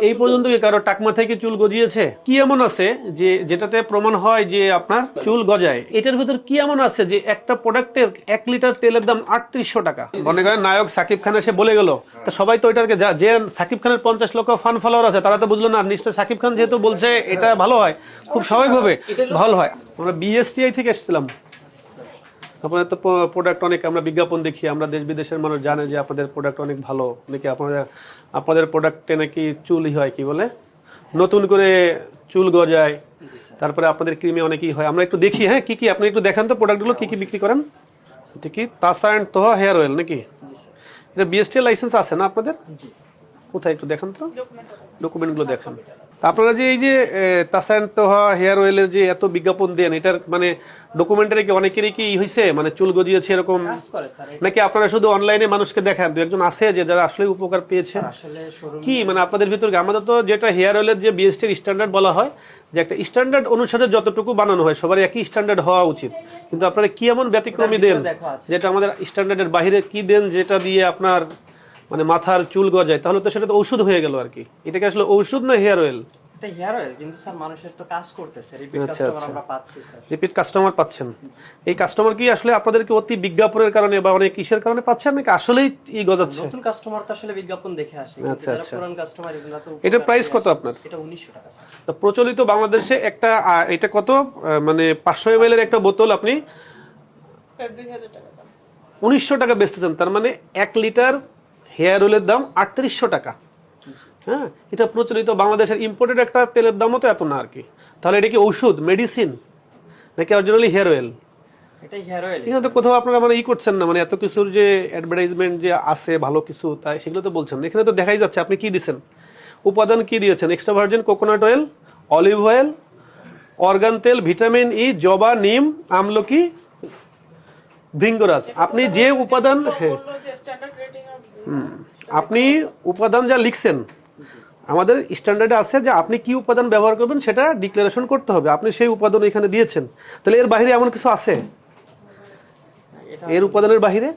এই পর্যন্ত কি কারো টাক মাথায় কি চুল গজিয়েছে? কি এমন আছে যে যেটাতে প্রমাণ হয় যে আপনার চুল গজায়? এটার ভিতর কি এমন আছে যে একটা প্রোডাক্টের 1 লিটার তেলের দাম 3800 টাকা? মনে করেন নায়ক সাকিব খান এসে বলে গেল, তো সবাই তো এটাকে যে সাকিব খানের 50 লক্ষ ফান ফলোয়ার আছে তারা তো বুঝলো না নিশ্চয় সাকিব খান যেহেতু বলছে এটা ভালো হয়, খুব স্বাভাবিকভাবে ভালো হয়। আমরা বিএসটিআই থেকে এসেছিলাম। আপনাদের তো প্রোডাক্ট অনেক, আমরা বিজ্ঞাপন দেখি, আমরা দেশ বিদেশের মানুষ জানে যে আপনাদের প্রোডাক্ট অনেক ভালো নাকি, আপনাদের প্রোডাক্টে নাকি চুলই হয় কি বলে নতুন করে চুল গজায়, তারপরে আপনাদের ক্রিমে অনেকই হয়। আমরা একটু দেখি, হ্যাঁ কি কি আপনি একটু দেখান তো প্রোডাক্টগুলো কি কি বিক্রি করেন। এটা কি তাসা অ্যান্ড তোহা হেয়ার অয়েল নাকি? এটা বিএসটি লাইসেন্স আছে না আপনাদের? কোথায় একটু দেখান তো ডকুমেন্টগুলো দেখান। আপনারা যে এই যে তাসা অ্যান্ড তোহা হেয়ার অয়েলের যে এত বিজ্ঞাপন দেন, এটার মানে ডকুমেন্টারি কি অনেকেরই কি হয়েছে মানে চুল গজিয়েছে এরকম, নাকি আপনারা শুধু অনলাইনে মানুষকে দেখান? দু একজন আছে যে যারা আসলে উপকার পেয়েছে কি মানে আপনাদের ভিতরে? আমাদের তো যেটা হেয়ার অয়েলের যে বিএসটির স্ট্যান্ডার্ড বলা হয় যে একটা স্ট্যান্ডার্ড অনুসারে যতটুকু বানানো হয় সবার একই স্ট্যান্ডার্ড হওয়া উচিত, কিন্তু আপনারা কি এমন ব্যতিক্রমী দেন যেটা আমাদের স্ট্যান্ডার্ডের বাইরে কি দেন যেটা দিয়ে আপনার মানে মাথার চুল গজায়? তাহলে তো সেটা তো ঔষধ হয়ে গেল আর কি। এটাকে আসলে ঔষধ না হেয়ার অয়েল? এটা হেয়ার অয়েল, কিন্তু স্যার মানুষের তো কাজ করতেছে, রিপিট কাস্টমার আমরা পাচ্ছি স্যার। রিপিট কাস্টমার পাচ্ছেন? এই কাস্টমার কি আসলে আপনাদেরকে অতি বিজ্ঞাপনের কারণে বা অনেক কিসের কারণে পাচ্ছেন নাকি আসলেই ই গজাচ্ছে? নতুন কাস্টমার তো আসলে বিজ্ঞাপন দেখে আসে, কিন্তু যারা পুরান কাস্টমার এগুলো তো। এটার প্রাইস কত আপনার? এটা 1900 টাকা স্যার। তো প্রচলিত বাংলাদেশে একটা এটা কত মানে 500 ml এর একটা বোতল আপনি 2000 টাকা 1900 টাকা বেচতেছেন, তার মানে 1 লিটার হেয়ার অয়েলের দাম 3800 টাকা। হ্যাঁ, এটা প্রচলিত বাংলাদেশের ইম্পোর্টেড একটা তেলের দামও তো এত না আর কি। তাহলে এটা কি ওষুধ মেডিসিন নাকি অরিজিনালি হেয়ার অয়েল? এটাই হেয়ার অয়েল। এখানে তো কোথাও আপনারা মানে ই করছেন না, মানে এত কিছুর যে অ্যাডভার্টাইজমেন্ট যে আছে ভালো কিছু তাই সেগুলো তো বলছেন। এখানে তো দেখাই যাচ্ছে আপনি কি দিচ্ছেন, উপাদান কি দিয়েছেন। Extra virgin coconut oil, olive oil, organ তেল, ভিটামিন ই, জবা, নিম, আমলকি, ভৃঙ্গরাজ। আপনি যে উপাদান, হ্যাঁ আপনি উপাদান যা লিখছেন আমাদের স্ট্যান্ডার্ডে আছে যে আপনি কি উপাদান ব্যবহার করবেন সেটা ডিক্লারেশন করতে হবে। আপনি সেই উপাদান এখানে দিয়েছেন, তাহলে এর বাইরে এমন কিছু আছে? এর উপাদানের বাইরে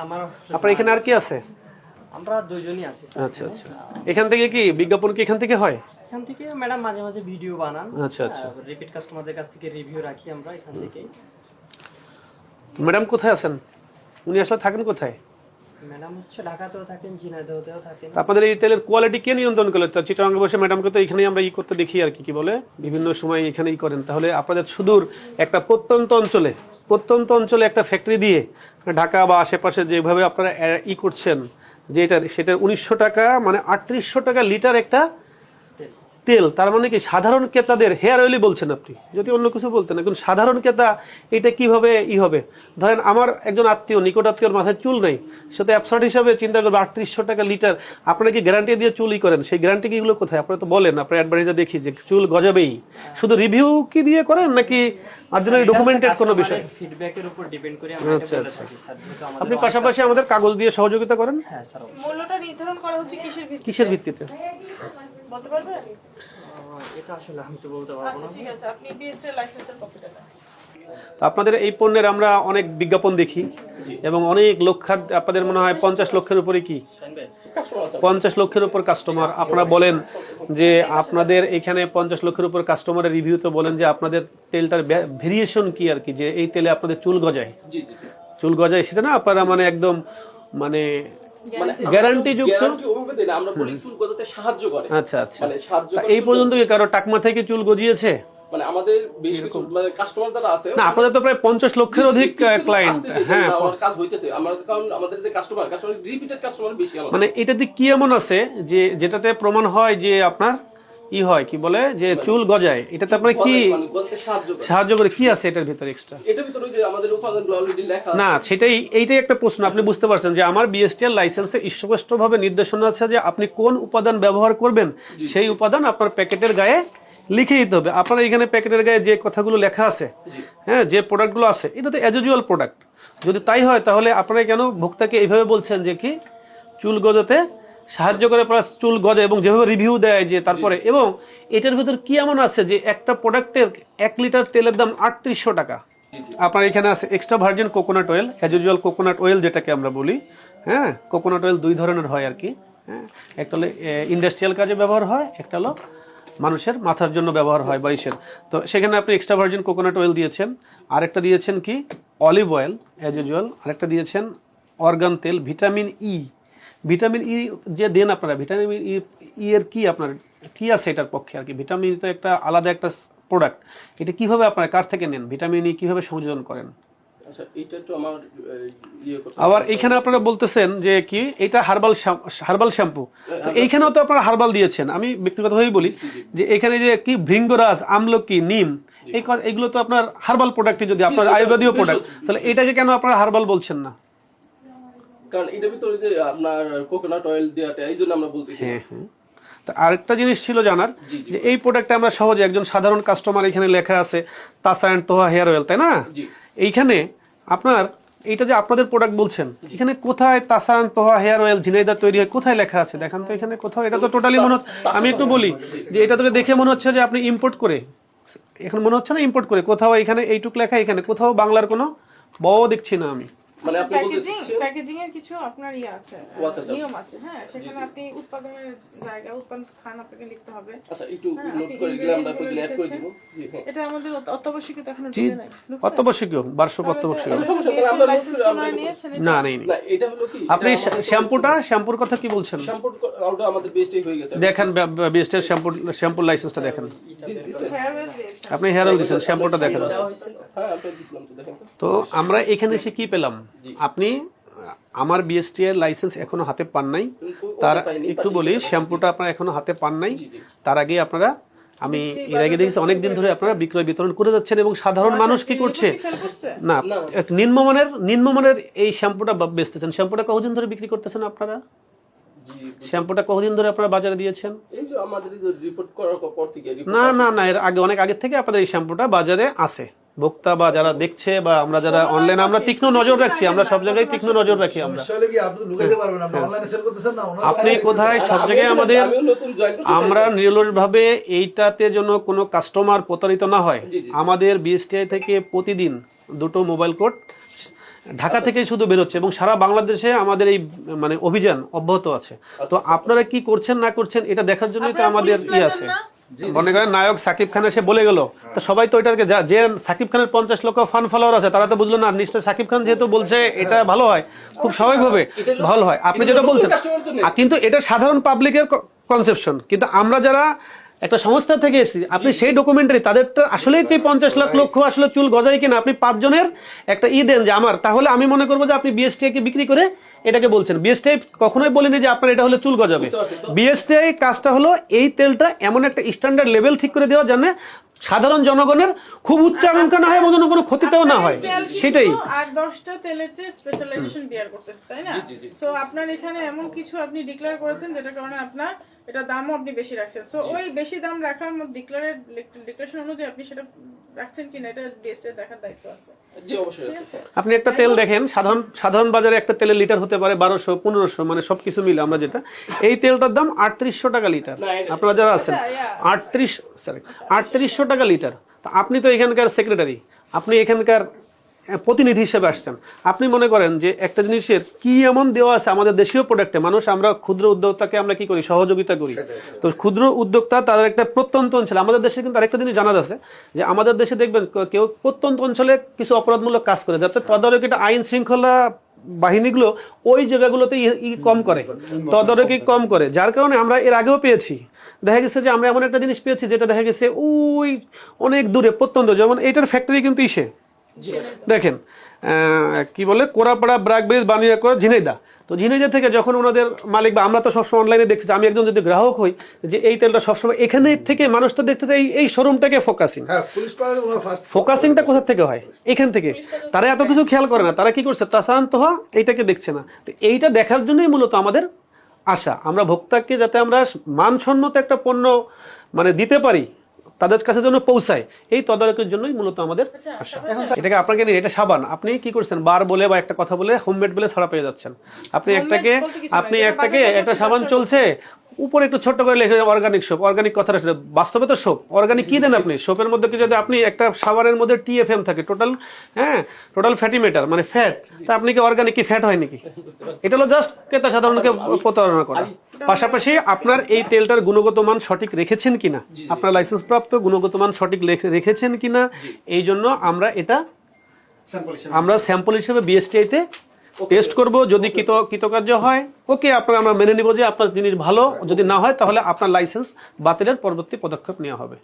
আমার আপনার এখানে আর কি আছে? আমরা দুইজনই আছি স্যার। আচ্ছা আচ্ছা, এখান থেকে কি বিজ্ঞাপন কি এখান থেকে হয়? এখান থেকে ম্যাডাম মাঝে মাঝে ভিডিও বানান। আচ্ছা আচ্ছা, রিপিট কাস্টমারদের কাছ থেকে রিভিউ রাখি আমরা এখান থেকে। ম্যাডাম কোথায় আছেন? উনি আসলে থাকেন কোথায়? ম্যাডাম হচ্ছে ঢাকাতেও থাকেন, ঝিনাইদহেও থাকেন। আপনাদের এই তেলের কোয়ালিটি কে নিয়ন্ত্রণ করে? চিটাগাঙ্গে বসে ম্যাডামকে তো এখানেই আমরা ই করতে দেখি আর কি, কি বলে বিভিন্ন সময় এখানেই করেন। তাহলে আপনাদের সুদূর একটা প্রত্যন্ত অঞ্চলে একটা ফ্যাক্টরি দিয়ে ঢাকা বা আশেপাশে যেভাবে আপনারা ই করছেন যে এটা সেটা 1900 টাকা মানে 3800 টাকা লিটার একটা তেল, তার মানে কি সাধারণ ক্রেতাদের হেয়ার অয়েলই বলছেন আপনি? যদি অন্য কিছু বলতেন, এখন সাধারণ ক্রেতা এটা কিভাবে ই হবে? ধরেন আমার একজন আত্মীয়, নিকট আত্মীয়র মাথায় চুল নেই, সে তো অ্যাবসার্ড হিসাবে চিন্তা করবে 3800 টাকা লিটার। আপনারা কি গ্যারান্টি দিয়ে চুল ই করেন? সেই গ্যারান্টি কিগুলো কোথায়? আপনারা তো বলেন আপনার অ্যাডভার্টাইজে দেখি যে চুল গজাবেই, শুধু রিভিউ কি দিয়ে করেন নাকি অরিজিনালি ডকুমেন্টেড কোনো বিষয়? ফিডব্যাকের উপর ডিপেন্ড করে আমরা এটা বলে থাকি স্যার। যেহেতু আমাদের আপনি পাশাপাশি আমাদের কাগজ দিয়ে সহযোগিতা করেন? হ্যাঁ স্যার। মূল্যটা নির্ধারণ করা হচ্ছে কিসের ভিত্তিতে বলতে পারবেন? এটা আসলে আমি তো বলতে পারবো না। ঠিক আছে, আপনি বিএসটি লাইসেন্সের কপিটা দেন। আপনাদের এই পণ্যের আমরা অনেক বিজ্ঞাপন দেখি এবং অনেক আপনাদের মনে হয় 50 লক্ষের উপরে কি 50 লক্ষের উপর কাস্টমার। আপনারা বলেন যে আপনাদের এখানে 50 লক্ষের উপর কাস্টমারের রিভিউতে বলেন যে আপনাদের তেলটার ভেরিয়েশন কি আর কি, যে এই তেলে আপনাদের চুল গজায় সেটা না আপনারা মানে একদম মানে গ্যারান্টি যুক্ত আমরা বলি চুল গজাতে সাহায্য করে। আচ্ছা আচ্ছা, এই পর্যন্ত কি কারো টাক মাথায় কি চুল গজিয়েছে? মানে আমাদের বেশ কিছু মানে কাস্টমার যারা আছে না, আপনাদের তো প্রায় 50 লক্ষের অধিক ক্লায়েন্ট। হ্যাঁ, আমার কাজ হইতেছে, আমাদের কারণ আমাদের যে কাস্টমার রিপিটেড কাস্টমার বেশি। মানে এটাতে কি এমন আছে যে যেটাতে প্রমাণ হয় যে আপনার ই হয় কি বলে যে চুল গজায়? এটাতে আপনার কি সাহায্য করে? কি আছে এটার ভিতরে এক্সট্রা? এটার ভিতরে যে আমাদের উপাদানগুলো অলরেডি লেখা না, এইটাই একটা প্রশ্ন। আপনি বুঝতে পারছেন যে আমার বিএসটিআর লাইসেন্সে স্পষ্টভাবে নির্দেশনা আছে যে আপনি কোন উপাদান ব্যবহার করবেন সেই উপাদান আপনার প্যাকেটের গায়ে লিখে দিতে হবে। আপনার এখানে প্যাকেটের গায়ে যে কথাগুলো লেখা আছে, হ্যাঁ, যে প্রোডাক্টগুলো আছে, এটা তো অ্যাজ ইউজুয়াল প্রোডাক্ট। যদি তাই হয় তাহলে আপনারা কেন ভোক্তাকে এইভাবে বলছেন যে কি চুল গজাতে সাহায্য করে, প্লাস চুল গজা এবং যেভাবে রিভিউ দেয় যে তারপরে, এবং এটার ভিতর কি এমন আছে যে একটা প্রোডাক্টের 1 লিটার তেলের দাম 3800 টাকা? আপনার এখানে আছে extra virgin coconut oil, as usual coconut oil যেটাকে আমরা বলি। হ্যাঁ, কোকোনাট অয়েল 2 ধরনের হয় আর কি। হ্যাঁ, একটা হলো ইন্ডাস্ট্রিয়াল কাজে ব্যবহার হয়, একটা হলো মানুষের মাথার জন্য ব্যবহার হয় বা ইসের। তো সেখানে আপনি এক্সট্রা ভার্জিন কোকোনাট অয়েল দিয়েছেন, আরেকটা দিয়েছেন কি অলিভ অয়েল অ্যাজ ইউজুয়াল, আরেকটা দিয়েছেন অর্গান তেল, ভিটামিন ই। ভিটামিন ই যে দেন আপনারা, ভিটামিন ই এর কি আপনার কি আছে এটার পক্ষে আর কি? ভিটামিন তো একটা আলাদা একটা প্রোডাক্ট, এটা কিভাবে আপনারা কার থেকে নেন? ভিটামিন ই কিভাবে সংযোজন করেন? আচ্ছা এটা একটু আমার করতে আবার এইখানে আপনারা বলতেছেন যে কি এটা হার্বাল শ্যাম্পু, তো এইখানেও তো আপনারা হার্বাল দিয়েছেন। আমি ব্যক্তিগতভাবেই বলি যে এখানে যে কি ভৃঙ্গরাজ, আমলকি, নিম, এইগুলো তো আপনার হার্বাল প্রোডাক্টই, যদি আপনার আয়ুর্বেদীয় প্রোডাক্ট, তাহলে এটাকে কেন আপনারা হার্বাল বলছেন না? কারণ এটার ভিতরে যে আপনার কোকোনাট অয়েল দেওয়াটা এই জন্য আমরা বলতেছি। হ্যাঁ হ্যাঁ। তা আরেকটা জিনিস ছিল জানার, যে এই প্রোডাক্টটা আমরা সহজে একজন সাধারণ কাস্টমার, এখানে লেখা আছে তাসা অ্যান্ড তোহা হেয়ার অয়েল, তাই না? জি। এইখানে আপনার এইটা যে আপনাদের প্রোডাক্ট বলছেন, এখানে কোথায় Tasa and Toha hair oil Jhenaidah তৈরি হয়, কোথায় লেখা আছে দেখান তো এখানে কোথাও? এটা তো টোটালি মনে হচ্ছে, আমি একটু বলি যে এটা তোকে দেখে মনে হচ্ছে যে আপনি ইম্পোর্ট করে, এখন মনে হচ্ছে না ইম্পোর্ট করে কোথাও, এখানে এইটুক লেখা, এখানে কোথাও বাংলার কোনো বও দেখছি না আমি। মানে আপনি বলতেছেন প্যাকেজিং এর কিছু আপনার আছে, ও আচ্ছা, আচ্ছা। নিয়ম আছে। হ্যাঁ, সেখানে আপনি উৎপাদনের জায়গা, উৎপাদন স্থান আপনাকে লিখতে হবে। আচ্ছা একটু হ্যাঁ, নোট আপনি করে দিলে আমরা ingredient মানে কয়েকদিন অ্যাড করে লিখেছেন। দিব। জি হ্যাঁ। এটা আমাদের অত্যাবশ্যকীয় তো এখনো জি, ঢুকে নাই। ঢুকছে? অত্যাবশ্যকীয়, বার্ষিক অত্যাবশ্যকীয়। সমস্যা নেই, আমরা লাইসেন্স আমরা নিয়েছেন? না নেই নেই। না এটা হলো কি, আপনি শ্যাম্পুর কথা কি বলছেন? শ্যাম্পু অর্ডার আমাদের বেস্টই হয়ে গেছে। দেখেন বেস্টের শ্যাম্পুর লাইসেন্সটা দেখেন। দিছেন? হেয়ার অয়েল দিয়েছেন। আপনি হেয়ার অয়েল দিয়েছেন, শ্যাম্পুটা দেখেন। হ্যাঁ আমরা দিছিলাম তো, দেখেন তো। তো আমরা এখানে এসে কি পেলাম? আপনি আমার বিএসটি এর লাইসেন্স এখনো হাতে পান নাই। তার একটু বলি, শ্যাম্পুটা আপনারা এখনো হাতে পান নাই। তার আগে আপনারা, আমি এর আগে দেখেছি অনেকদিন ধরে আপনারা বিক্রয় বিতরণ করে যাচ্ছেন, এবং সাধারণ মানুষ কি করছে ফেল করছে? না, এক নিম্নমানের এই শ্যাম্পুটা বেচতেছেন। শ্যাম্পুটা কতদিন ধরে বিক্রি করতেছেন আপনারা? জি শ্যাম্পুটা কতদিন ধরে আপনারা বাজারে দিয়েছেন? এই যে আমাদের এই যে রিপোর্ট করার পর থেকে না না না, এর আগে, অনেক আগে থেকে আপনাদের এই শ্যাম্পুটা বাজারে আছে। ভোক্তা বা যারা দেখছে বা আমরা যারা অনলাইনে, আমরা তীক্ষ্ণ নজর রাখছি, আমরা সব জায়গায় তীক্ষ্ণ নজর রাখি। আমরা আপনি কোথায় সব জায়গায় আমাদের, আমিও নতুন জয়েন করছি। আমরা নিরলসভাবে এইটাতে যেন কোনো কাস্টমার প্রতারিত না হয়, আমাদের বিএসটিআই থেকে প্রতিদিন 2টো মোবাইল কোড ঢাকা থেকে শুধু বেরোচ্ছে, এবং সারা বাংলাদেশে আমাদের এই মানে অভিযান অব্যাহত আছে। তো আপনারা কি করছেন না করছেন এটা দেখার জন্যই তো আমাদের আছে। মনে করেন নায়ক সাকিব খান এসে বলে গেল, তো সবাই তো এটাকে, যে সাকিব খানের 50 লক্ষ ফান ফলোয়ার আছে, তারা তো বুঝলো না নিশ্চয় সাকিব খান যেহেতু বলছে এটা ভালো হয়, খুব স্বাভাবিকভাবে ভালো হয়। আপনি যেটা বলছেন, কিন্তু এটা সাধারণ পাবলিকের কনসেপশন, কিন্তু আমরা যারা একটা সংস্থা থেকে এসেছি, আপনি সেই ডকুমেন্টারি তাদেরটা আসলেই কি 50 লক্ষ আসলে চুল গজায় কিনা, আপনি 5 জনের একটা দেন যে আমার, তাহলে আমি মনে করবো যে আপনি বিএসটিআই কে বিক্রি করে এটাকে বলছেন। বিএসটিআই কখনোই বলেনি যে আপনার এটা হলে চুল গজাবে। বিএসটিআই কাজটা হলো এই তেলটা এমন একটা স্ট্যান্ডার্ড লেভেল ঠিক করে দেওয়া, জানে সাধারণ জনগণের খুব উচ্চ আকাঙ্ক্ষা না হয় এবং যেন কোনো ক্ষতিতেও না হয়, সেটাই। আর 10টা তেলের যে স্পেশালাইজেশন বিয়ার করতেছে, তাই না? সো আপনার এখানে এমন কিছু আপনি ডিক্লেয়ার করেছেন যেটার কারণে আপনার এটা দামও আপনি বেশি রাখছেন। সো ওই বেশি দাম রাখার মধ্যে ডিক্লারেশন অনুযায়ী আপনি সেটা রাখছেন কিনা এটা ডিএসটি দেখার দায়িত্ব আছে। জি অবশ্যই আছে। আপনি একটা তেল দেখেন, সাধারণ বাজারে একটা তেলের লিটার হতে পারে 1200, 1500, মানে সবকিছু মিলে আমরা যেটা, এই তেলটার দাম 3800 টাকা লিটার। আপনারা যারা আছেন 3800 টাকা লিটার। তা আপনি তো এখানকার সেক্রেটারি, আপনি এখানকার প্রতিনিধি হিসেবে আসছেন, আপনি মনে করেন যে একটা জিনিসের কি এমন দেওয়া আছে আমাদের দেশীয় প্রোডাক্টে, মানুষ, আমরা ক্ষুদ্র উদ্যোক্তাকে আমরা কি করি, সহযোগিতা করি। তো ক্ষুদ্র উদ্যোক্তা তাদের একটা প্রত্যন্ত অঞ্চলে, আমাদের দেশে কিন্তু আরেকটা জিনিস জানা আছে যে আমাদের দেশে দেখবেন কেউ প্রত্যন্ত অঞ্চলে কিছু অপরাধমূলক কাজ করে, যাতে তদারকিটা আইন শৃঙ্খলা বাহিনীগুলো ওই জায়গাগুলোতে কম করে, তদারকি কম করে, যার কারণে আমরা এর আগেও পেয়েছি, দেখা গেছে যে আমরা এমন একটা জিনিস পেয়েছি যেটা দেখা গেছে ওই অনেক দূরে প্রত্যন্ত, যেমন এইটার ফ্যাক্টরি কিন্তু ইসে দেখেন কি বলে কোরাপাড়া, ব্রাকব্রিজ, বানিয়াকর, ঝিনাইদা। তো ঝিনাইদা থেকে যখন ওনাদের মালিক, বা আমরা তো সবসময় অনলাইনে দেখছি, আমি একজন যদি গ্রাহক হই, যে এই তেলটা সবসময় এখানে থেকে মানুষ তো দেখতে চাই এই শোরুমটাকে ফোকাসিংটা কোথা থেকে হয়, এখান থেকে। তারা এত কিছু খেয়াল করে না, তারা কি করছে, তাসান্ত হওয়া এইটাকে দেখছে না। তো এইটা দেখার জন্যই মূলত আমাদের আশা, আমরা ভোক্তাকে যাতে আমরা মানসম্মত একটা পণ্য মানে দিতে পারি, তাদের কাছে যেন পৌঁছায়, এই তদারকির জন্যই মূলত আমাদের আশা। এটাকে আপনাকে নিয়ে, এটা সাবান, আপনি কি করছেন, বার বলে বা একটা কথা বলে হোমমেড বলে ছাড়া পেয়ে যাচ্ছেন। আপনি একটা সাবান চলছে উপরে একটু ছোট্ট করে লিখে অর্গানিক সোপ, অর্গানিক কথাটা শুনে, বাস্তবে তো সোপ অর্গানিক কি দেন আপনি? সোপের মধ্যে কি যদি আপনি একটা শাওয়ারের মধ্যে TFM থাকে, টোটাল ফ্যাটি ম্যাটার মানে ফ্যাট, তা আপনি কি অর্গানিক কি ফ্যাট হয় নাকি? এটা হলো জাস্ট ক্রেতা সাধারণকে প্রতারণা করা। পাশাপাশি আপনার এই তেলটার গুণগত মান সঠিক রেখেছেন কিনা, আপনার লাইসেন্স প্রাপ্ত গুণগত মান সঠিক রেখেছেন কিনা, এই জন্য আমরা এটা স্যাম্পল হিসেবে BSTI-তে টেস্ট করব। যদি কৃতকার্য হয় ওকে, আমরা মেনে নিব যে আপনার জিনিস ভালো, যদি না হয় তাহলে আপনার লাইসেন্স বাতিলের পরবর্তী পদক্ষেপ নেওয়া হবে।